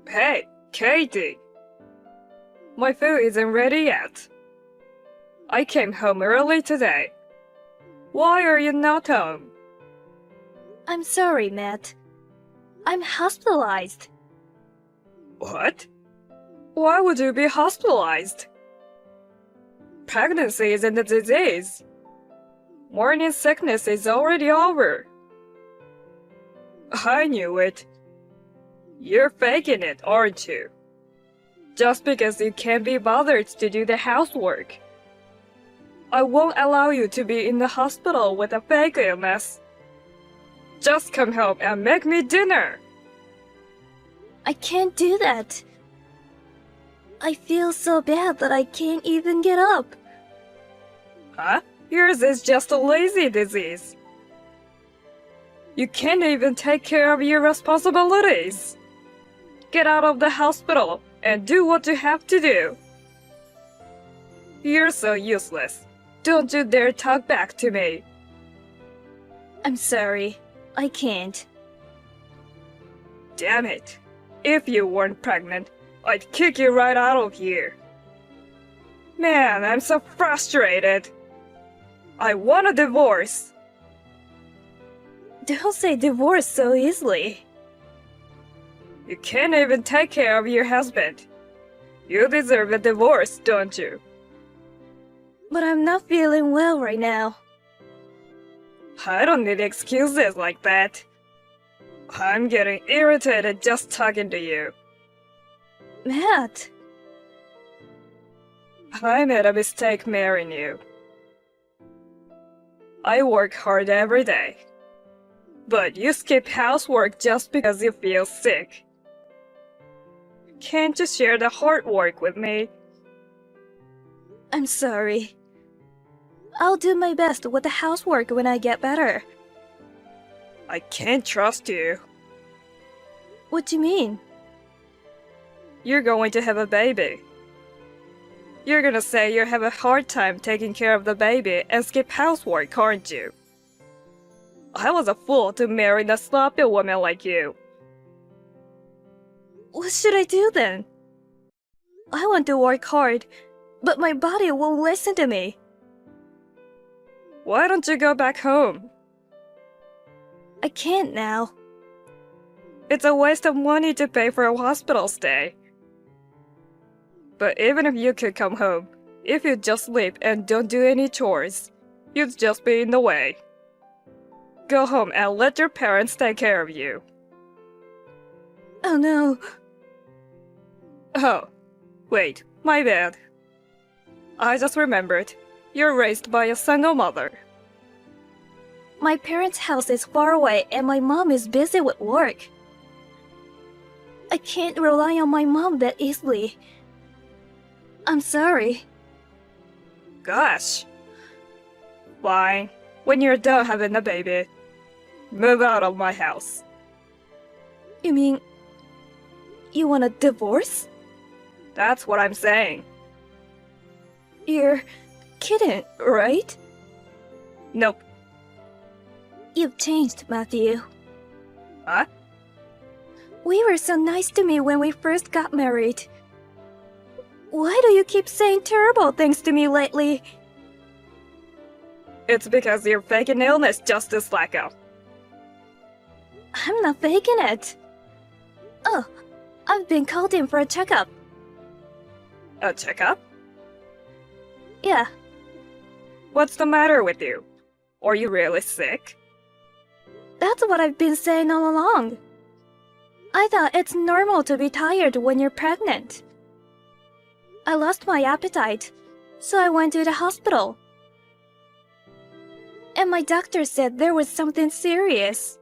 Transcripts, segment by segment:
Hey, Katie! My food isn't ready yet. I came home early today. Why are you not home? I'm sorry, Matt. I'm hospitalized. What? Why would you be hospitalized? Pregnancy isn't a disease. Morning sickness is already over. I knew it. You're faking it, aren't you? Just because you can't be bothered to do the housework. I won't allow you to be in the hospital with a fake illness. Just come home and make me dinner. I can't do that. I feel so bad that I can't even get up. Huh? Yours is just a lazy disease. You can't even take care of your responsibilities. Get out of the hospital and do what you have to do. You're so useless. Don't you dare talk back to me. I'm sorry. I can't. Damn it. If you weren't pregnant, I'd kick you right out of here. Man, I'm so frustrated. I want a divorce. Don't say divorce so easily. You can't even take care of your husband. You deserve a divorce, don't you? But I'm not feeling well right now. I don't need excuses like that. I'm getting irritated just talking to you. Matt, I made a mistake marrying you. I work hard every day. But you skip housework just because you feel sick. Can't you share the hard work with me? I'm sorry. I'll do my best with the housework when I get better. I can't trust you. What do you mean? You're going to have a baby. You're gonna say you have a hard time taking care of the baby and skip housework, aren't you? I was a fool to marry a sloppy woman like you. What should I do then? I want to work hard, but my body won't listen to me. Why don't you go back home? I can't now. It's a waste of money to pay for a hospital stay. But even if you could come home, if you just sleep and don't do any chores, you'd just be in the way. Go home and let your parents take care of you. Oh no. Oh, wait, my bad. I just remembered. You're raised by a single mother. My parents' house is far away and my mom is busy with work. I can't rely on my mom that easily. I'm sorry. Gosh. Fine. When you're done having a baby, move out of my house. You mean you want a divorce? That's what I'm saying. You're kidding, right? Nope. You've changed, Matthew. Huh? We were so nice to me when we first got married. Why do you keep saying terrible things to me lately? It's because you're faking illness just to slack off. I'm not faking it. Oh, I've been called in for a checkup. A checkup? Yeah, What's the matter with you? Are you really sick? that's what I've been saying all along. I thought it's normal to be tired when you're pregnant. I lost my appetite, so I went to the hospital. And my doctor said there was something serious.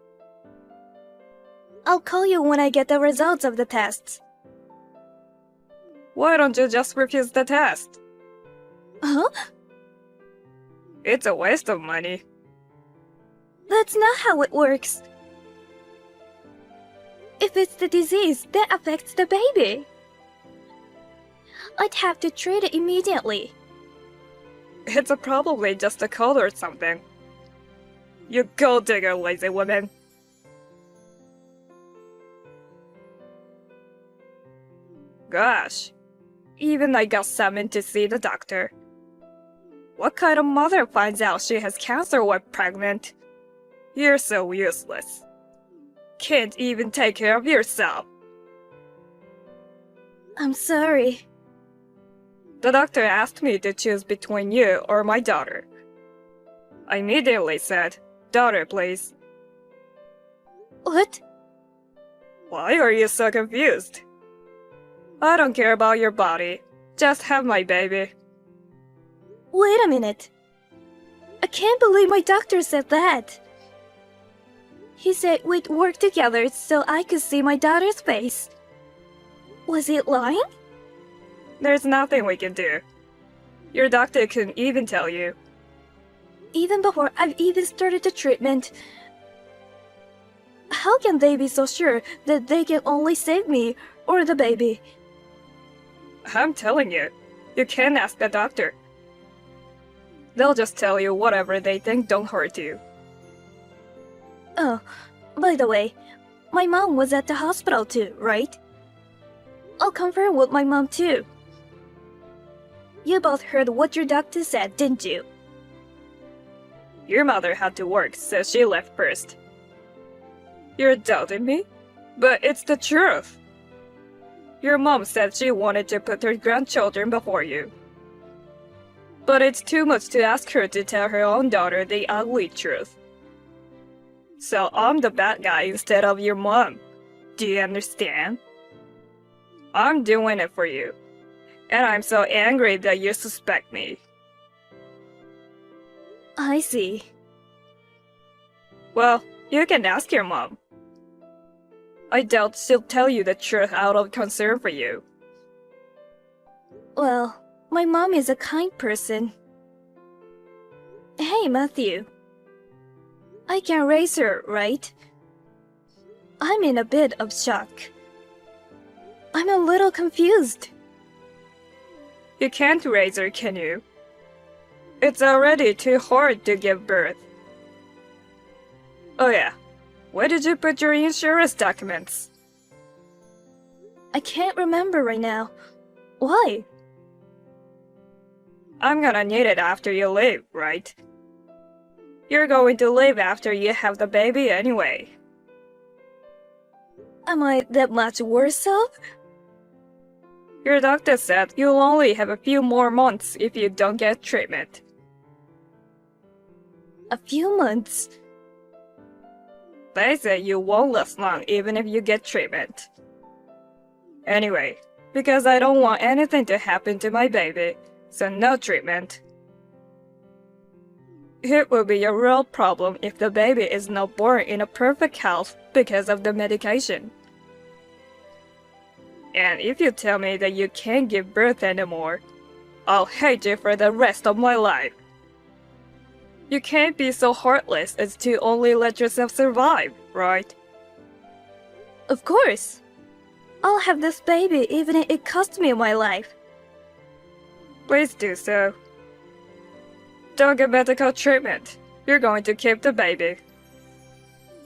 I'll call you when I get the results of the tests. Why don't you just refuse the test? Huh? It's a waste of money. That's not how it works. If it's the disease that affects the baby, I'd have to treat it immediately. It's probably just a cold or something. You gold digger, lazy woman. Gosh, even I got summoned to see the doctor. What kind of mother finds out she has cancer while pregnant? You're so useless. Can't even take care of yourself. I'm sorry. The doctor asked me to choose between you or my daughter. I immediately said, daughter, please. What? Why are you so confused? I don't care about your body. Just have my baby. Wait a minute. I can't believe my doctor said that. He said we'd work together so I could see my daughter's face. Was he lying? There's nothing we can do. Your doctor couldn't even tell you. Even before I've even started the treatment. How can they be so sure that they can only save me or the baby? I'm telling you, you can ask the doctor. They'll just tell you whatever they think don't hurt you. Oh, by the way, my mom was at the hospital too, right? I'll confirm with my mom too. You both heard what your doctor said, didn't you? Your mother had to work, so she left first. You're doubting me? But it's the truth. Your mom said she wanted to put her grandchildren before you. But it's too much to ask her to tell her own daughter the ugly truth. So I'm the bad guy instead of your mom. Do you understand? I'm doing it for you. And I'm so angry that you suspect me. I see. Well, you can ask your mom. I doubt she'll tell you the truth out of concern for you. Well, my mom is a kind person. Hey, Matthew. I can raise her, right? I'm in a bit of shock. I'm a little confused. You can't raise her, can you? It's already too hard to give birth. Oh yeah, where did you put your insurance documents? I can't remember right now. Why? I'm gonna need it after you leave, right? You're going to leave after you have the baby anyway. Am I that much worse off? Your doctor said you'll only have a few more months if you don't get treatment. A few months? They say you won't last long even if you get treatment. Anyway, because I don't want anything to happen to my baby, so no treatment. It will be a real problem if the baby is not born in a perfect health because of the medication. And if you tell me that you can't give birth anymore, I'll hate you for the rest of my life. You can't be so heartless as to only let yourself survive, right? Of course. I'll have this baby even if it costs me my life. Please do so. Don't get medical treatment. You're going to keep the baby.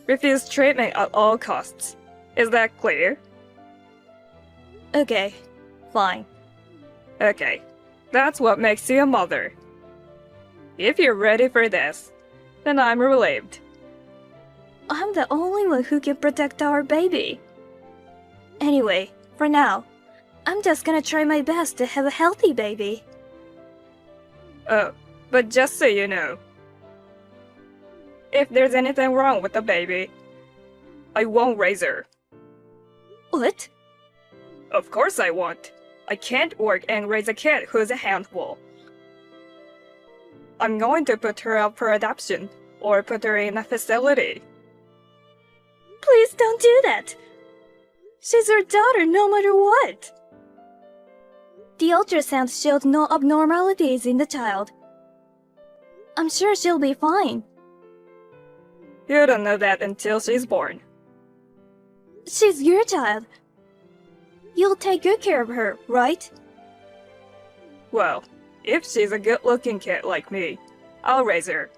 Refuse treatment at all costs. Is that clear? Okay, fine. Okay, that's what makes you a mother. If you're ready for this, then I'm relieved. I'm the only one who can protect our baby. Anyway, for now, I'm just gonna try my best to have a healthy baby. Oh, but just so you know, if there's anything wrong with the baby, I won't raise her. What? Of course I won't. I can't work and raise a kid who's a handful. I'm going to put her up for adoption, or put her in a facility. Please don't do that. She's your daughter no matter what. The ultrasound showed no abnormalities in the child. I'm sure she'll be fine. You don't know that until she's born. She's your child. You'll take good care of her, right? Well, if she's a good-looking kid like me, I'll raise her.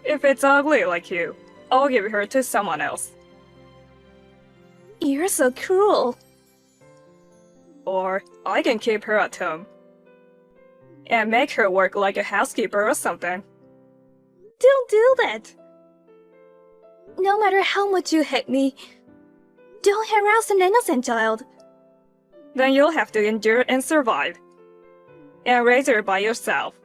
If it's ugly like you, I'll give her to someone else. You're so cruel. Or I can keep her at home. And make her work like a housekeeper or something. Don't do that. No matter how much you hate me, don't harass an innocent child. Then you'll have to endure and survive. And raise her by yourself.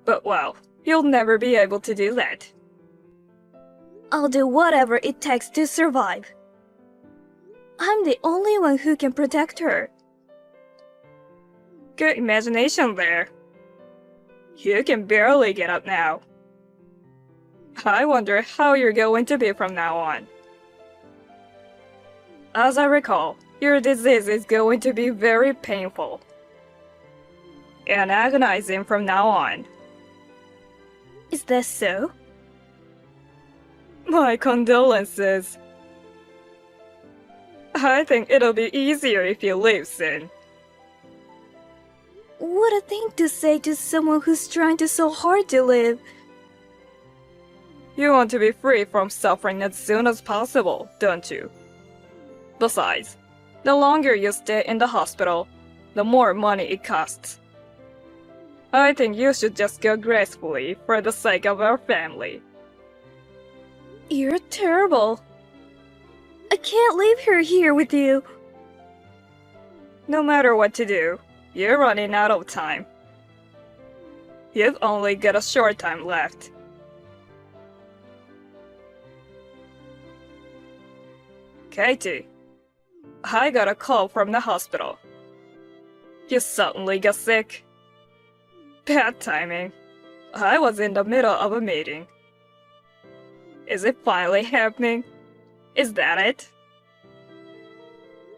But well, you'll never be able to do that. I'll do whatever it takes to survive. I'm the only one who can protect her. Good imagination there. You can barely get up now. I wonder how you're going to be from now on. As I recall, your disease is going to be very painful. And agonizing from now on. Is that so? My condolences. I think it'll be easier if you leave soon. What a thing to say to someone who's trying so hard to live. You want to be free from suffering as soon as possible, don't you? Besides, the longer you stay in the hospital, the more money it costs. I think you should just go gracefully for the sake of our family. You're terrible. I can't leave her here with you. No matter what to do, you're running out of time. You've only got a short time left. Katie, I got a call from the hospital. You suddenly got sick. Bad timing. I was in the middle of a meeting. Is it finally happening? Is that it?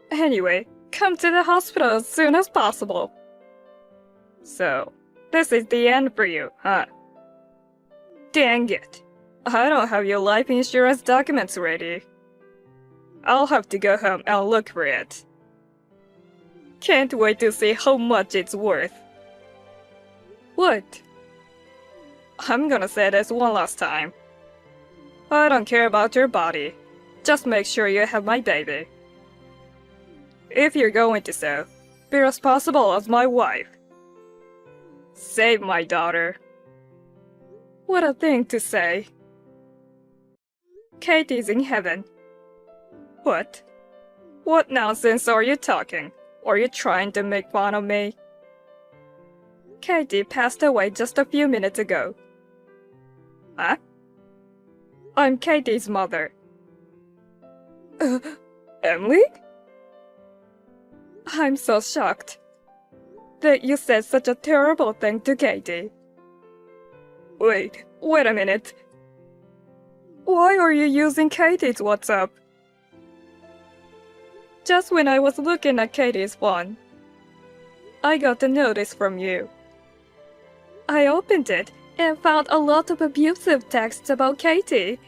Anyway, come to the hospital as soon as possible. So, this is the end for you, huh? Dang it. I don't have your life insurance documents ready. I'll have to go home and look for it. Can't wait to see how much it's worth. What? I'm gonna say this one last time. I don't care about your body. Just make sure you have my baby. If you're going to so, be responsible as my wife. Save my daughter. What a thing to say. Katie's in heaven. What? What nonsense are you talking? Are you trying to make fun of me? Katie passed away just a few minutes ago. Huh? I'm Katie's mother. Emily? I'm so shocked that you said such a terrible thing to Katie. Wait a minute. Why are you using Katie's WhatsApp? Just when I was looking at Katie's phone, I got a notice from you. I opened it and found a lot of abusive texts about Katie.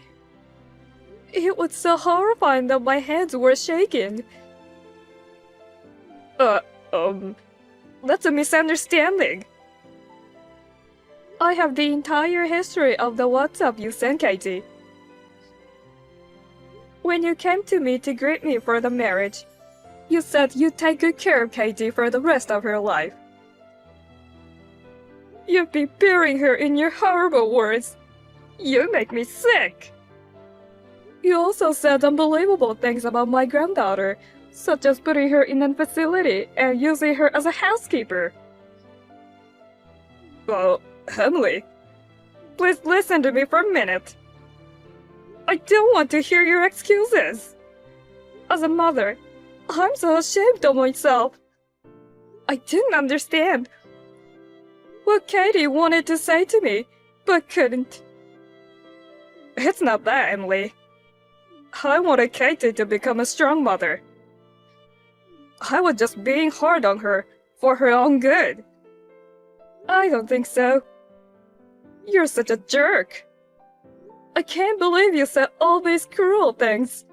It was so horrifying that my hands were shaking. That's a misunderstanding. I have the entire history of the WhatsApp you sent Katie. When you came to me to greet me for the marriage, you said you'd take good care of Katie for the rest of her life. You'd be burying her in your horrible words. You make me sick. You also said unbelievable things about my granddaughter, such as putting her in a facility and using her as a housekeeper. Well, Emily, please listen to me for a minute. I don't want to hear your excuses. As a mother, I'm so ashamed of myself. I didn't understand what Katie wanted to say to me, but couldn't. It's not that, Emily. I wanted Katie to become a strong mother. I was just being hard on her for her own good. I don't think so. You're such a jerk. I can't believe you said all these cruel things.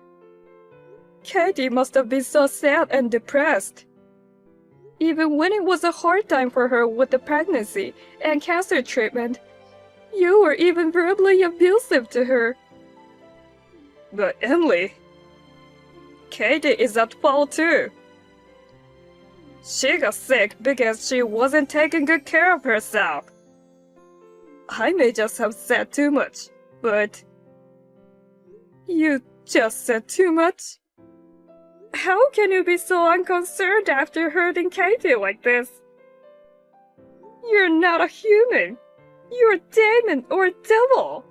Katie must have been so sad and depressed. Even when it was a hard time for her with the pregnancy and cancer treatment, you were even verbally abusive to her. But Emily, Katie is at fault too. She got sick because she wasn't taking good care of herself. I may just have said too much, but... You just said too much? How can you be so unconcerned after hurting Katie like this? You're not a human. You're a demon or a devil.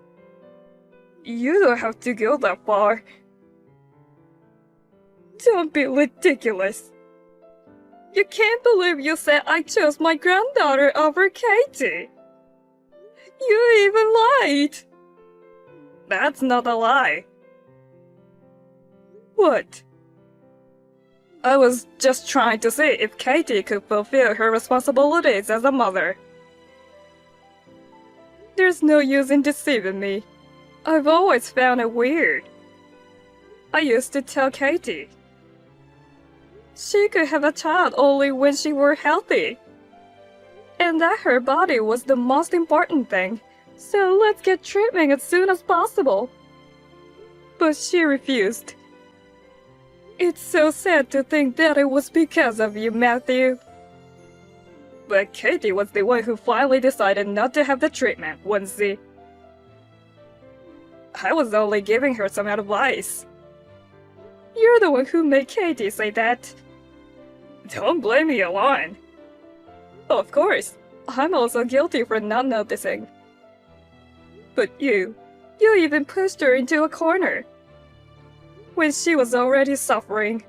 You don't have to go that far. Don't be ridiculous. You can't believe you said I chose my granddaughter over Katie. You even lied. That's not a lie. What? I was just trying to see if Katie could fulfill her responsibilities as a mother. There's no use in deceiving me. I've always found it weird. I used to tell Katie she could have a child only when she were healthy, and that her body was the most important thing, so let's get treatment as soon as possible. But she refused. It's so sad to think that it was because of you, Matthew. But Katie was the one who finally decided not to have the treatment, wasn't she? I was only giving her some advice. You're the one who made Katie say that. Don't blame me alone. Of course, I'm also guilty for not noticing. But you even pushed her into a corner when she was already suffering.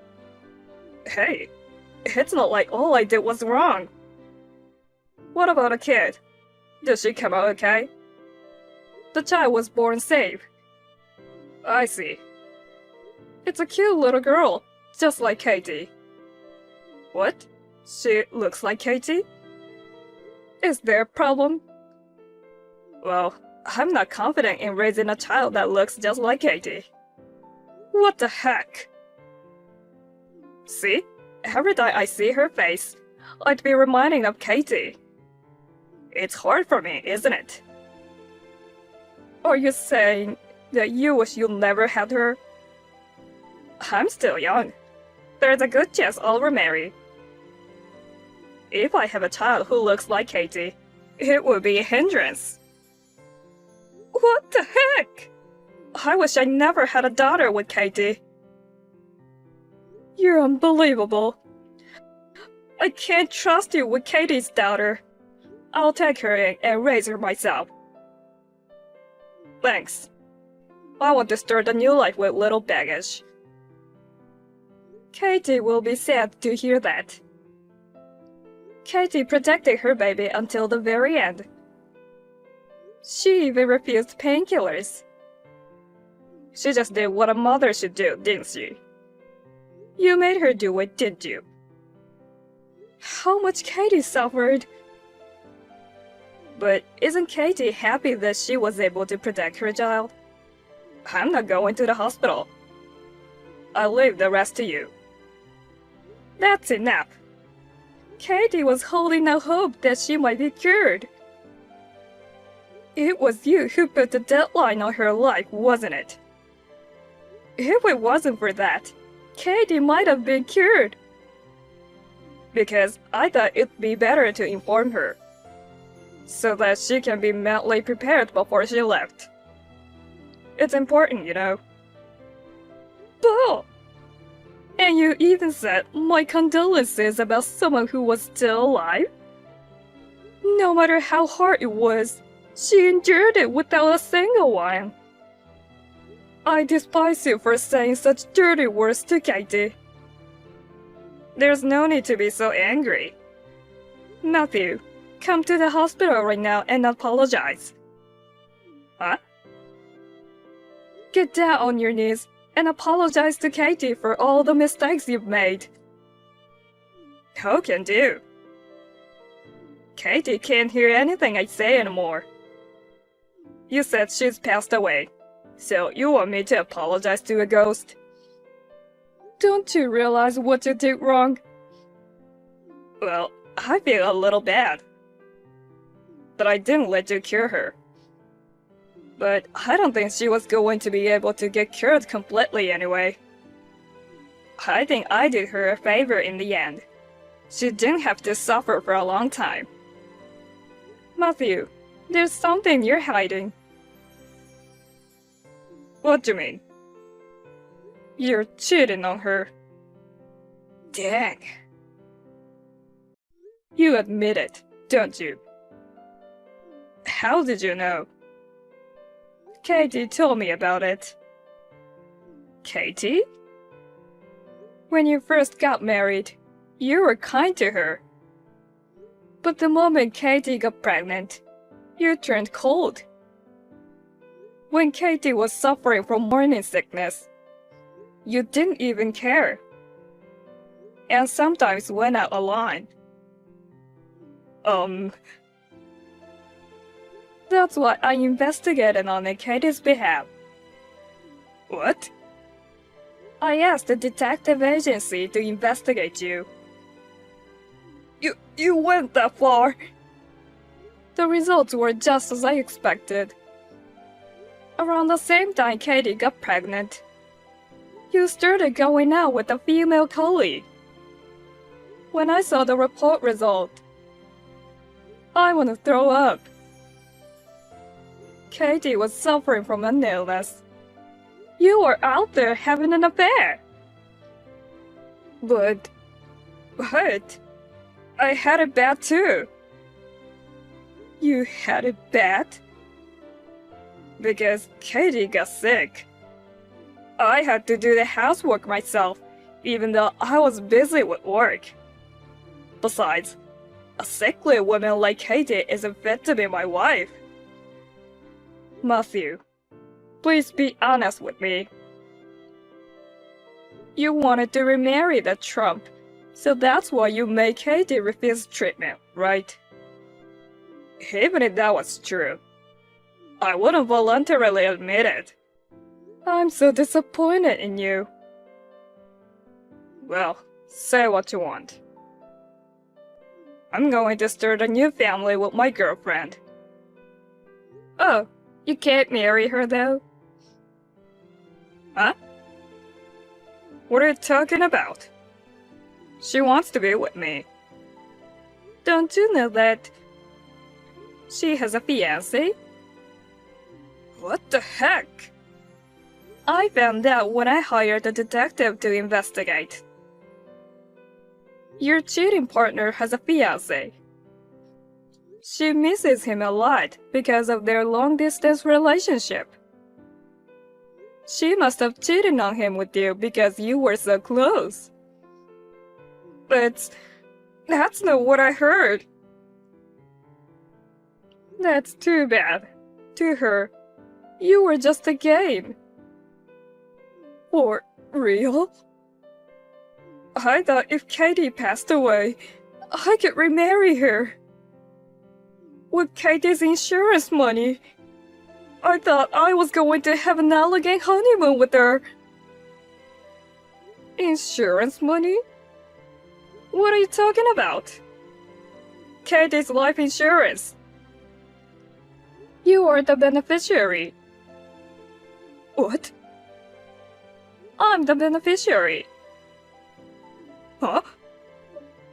Hey, it's not like all I did was wrong. What about a kid? Did she come out okay? The child was born safe. I see. It's a cute little girl, just like Katie. What? She looks like Katie? Is there a problem? Well, I'm not confident in raising a child that looks just like Katie. What the heck? See? Every time I see her face, I'd be reminding of Katie. It's hard for me, isn't it? Are you saying that you wish you never had her? I'm still young. There's a good chance I'll remarry. If I have a child who looks like Katie, it would be a hindrance. What the heck? I wish I never had a daughter with Katie. You're unbelievable. I can't trust you with Katie's daughter. I'll take her in and raise her myself. Thanks. I want to start a new life with little baggage. Katie will be sad to hear that. Katie protected her baby until the very end. She even refused painkillers. She just did what a mother should do, didn't she? You made her do it, didn't you? How much Katie suffered. But isn't Katie happy that she was able to protect her child? I'm not going to the hospital. I'll leave the rest to you. That's enough. Katie was holding out hope that she might be cured. It was you who put the deadline on her life, wasn't it? If it wasn't for that, Katie might have been cured. Because I thought it'd be better to inform her, so that she can be mentally prepared before she left. It's important, you know. Bull! And you even said my condolences about someone who was still alive? No matter how hard it was, she endured it without a single one. I despise you for saying such dirty words to Katie. There's no need to be so angry. Matthew, come to the hospital right now and apologize. Huh? Get down on your knees and apologize to Katie for all the mistakes you've made. Who can do? Katie can't hear anything I say anymore. You said she's passed away, so you want me to apologize to a ghost? Don't you realize what you did wrong? Well, I feel a little bad that I didn't let you cure her. But I don't think she was going to be able to get cured completely anyway. I think I did her a favor in the end. she didn't have to suffer for a long time. Matthew, there's something you're hiding. What do you mean? You're cheating on her. Dang. You admit it, don't you? How did you know? Katie told me about it. Katie? When you first got married, you were kind to her. But the moment Katie got pregnant, you turned cold. When Katie was suffering from morning sickness, you didn't even care. And sometimes went out of line. That's what I investigated on Katie's behalf. What? I asked the detective agency to investigate you. You went that far? The results were just as I expected. Around the same time Katie got pregnant, you started going out with a female colleague. When I saw the report result, I want to throw up. Katie was suffering from an illness. You were out there having an affair. But I had it bad too. You had it bad? Because Katie got sick. I had to do the housework myself, even though I was busy with work. Besides, a sickly woman like Katie isn't fit to be my wife. Matthew, please be honest with me. You wanted to remarry that Trump, so that's why you made Katie refuse treatment, right? Even if that was true, I wouldn't voluntarily admit it. I'm so disappointed in you. Well, say what you want. I'm going to start a new family with my girlfriend. Oh, you can't marry her though? Huh? What are you talking about? She wants to be with me. Don't you know that she has a fiancé? What the heck? I found out when I hired a detective to investigate. Your cheating partner has a fiancé. She misses him a lot because of their long-distance relationship. She must have cheated on him with you because you were so close. But that's not what I heard. That's too bad. To her, you were just a game. For real? I thought if Katie passed away, I could remarry her. With Katie's insurance money, I thought I was going to have an elegant honeymoon with her. Insurance money? What are you talking about? Katie's life insurance. You are the beneficiary. What? I'm the beneficiary. Huh?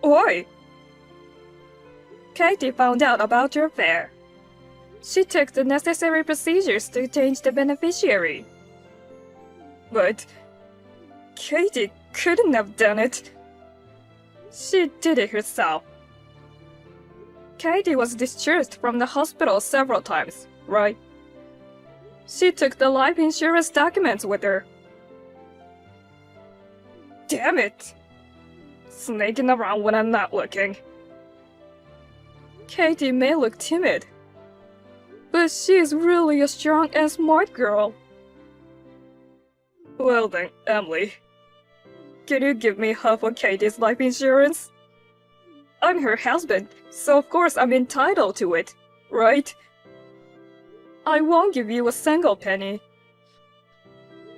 Why? Katie found out about your affair. She took the necessary procedures to change the beneficiary. But Katie couldn't have done it. She did it herself. Katie was discharged from the hospital several times, right? She took the life insurance documents with her. Damn it! Snaking around when I'm not looking. Katie may look timid, but she is really a strong and smart girl. Well then, Emily, can you give me half of Katie's life insurance? I'm her husband, so of course I'm entitled to it, right? I won't give you a single penny.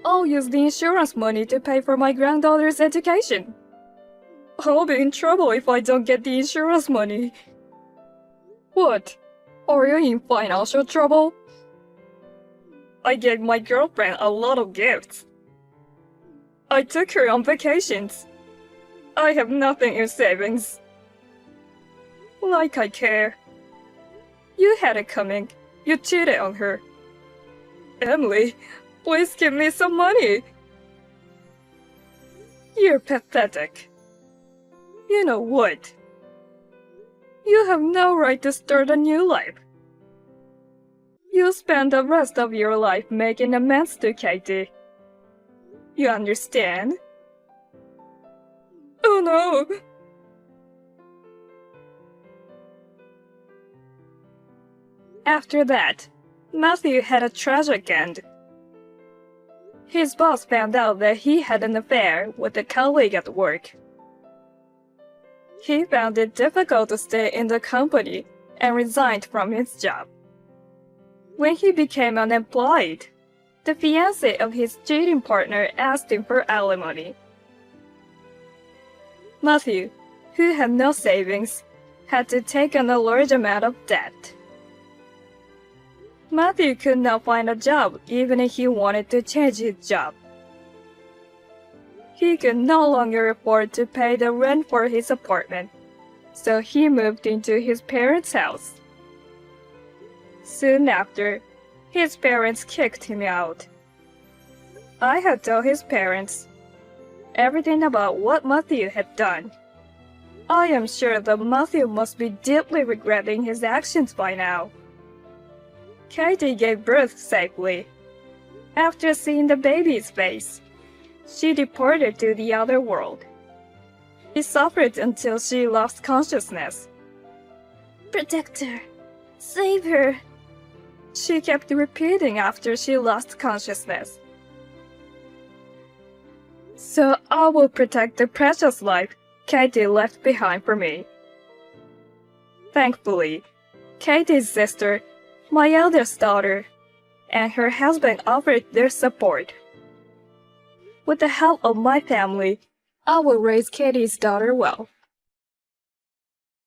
I'll use the insurance money to pay for my granddaughter's education. I'll be in trouble if I don't get the insurance money. What? Are you in financial trouble? I gave my girlfriend a lot of gifts. I took her on vacations. I have nothing in savings. Like I care. You had it coming. You cheated on her. Emily, please give me some money. You're pathetic. You know what? You have no right to start a new life. You'll spend the rest of your life making amends to Katie. You understand? Oh no! After that, Matthew had a tragic end. His boss found out that he had an affair with a colleague at work. He found it difficult to stay in the company and resigned from his job. When he became unemployed, the fiancé of his cheating partner asked him for alimony. Matthew, who had no savings, had to take on a large amount of debt. Matthew could not find a job even if he wanted to change his job. He could no longer afford to pay the rent for his apartment, so he moved into his parents' house. Soon after, his parents kicked him out. I had told his parents everything about what Matthew had done. I am sure that Matthew must be deeply regretting his actions by now. Katie gave birth safely. After seeing the baby's face, she departed to the other world. She suffered until she lost consciousness. Protect her. Save her. She kept repeating after she lost consciousness. So I will protect the precious life Katie left behind for me. Thankfully, Katie's sister, my eldest daughter, and her husband offered their support. With the help of my family, I will raise Katie's daughter well.